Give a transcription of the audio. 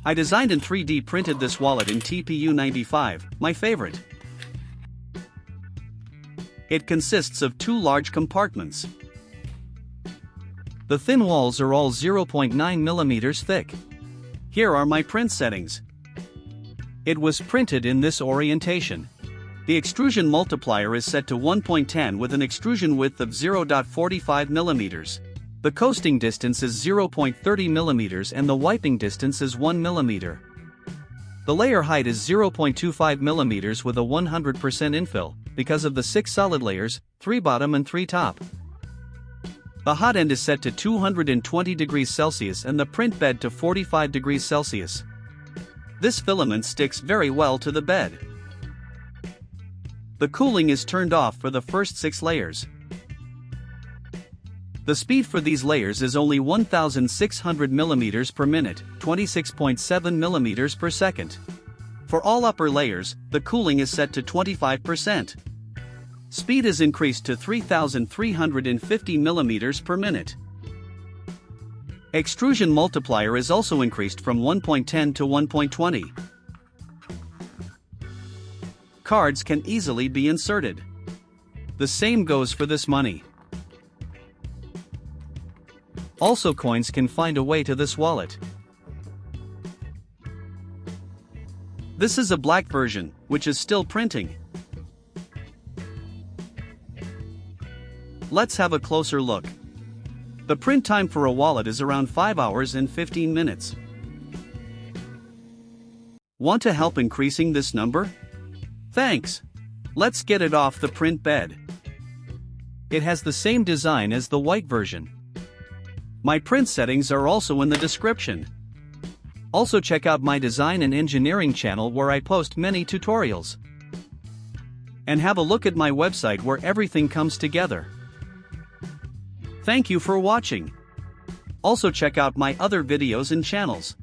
I designed and 3D printed this wallet in TPU-95, my favorite. It consists of two large compartments. The thin walls are all 0.9 mm thick. Here are my print settings. It was printed in this orientation. The extrusion multiplier is set to 1.10 with an extrusion width of 0.45 mm. The coasting distance is 0.30 mm and the wiping distance is 1 mm. The layer height is 0.25 mm with a 100% infill, because of the 6 solid layers, 3 bottom and 3 top. The hot end is set to 220 degrees Celsius and the print bed to 45 degrees Celsius. This filament sticks very well to the bed. The cooling is turned off for the first 6 layers. The speed for these layers is only 1,600 mm per minute, 26.7 mm per second. For all upper layers, the cooling is set to 25%. Speed is increased to 3,350 mm per minute. Extrusion multiplier is also increased from 1.10 to 1.20. Cards can easily be inserted. The same goes for this money. Also, coins can find a way to this wallet. This is a black version, which is still printing. Let's have a closer look. The print time for a wallet is around 5 hours and 15 minutes. Want to help increasing this number? Thanks! Let's get it off the print bed. It has the same design as the white version. My print settings are also in the description. Also check out my design and engineering channel where I post many tutorials. And have a look at my website where everything comes together. Thank you for watching. Also check out my other videos and channels.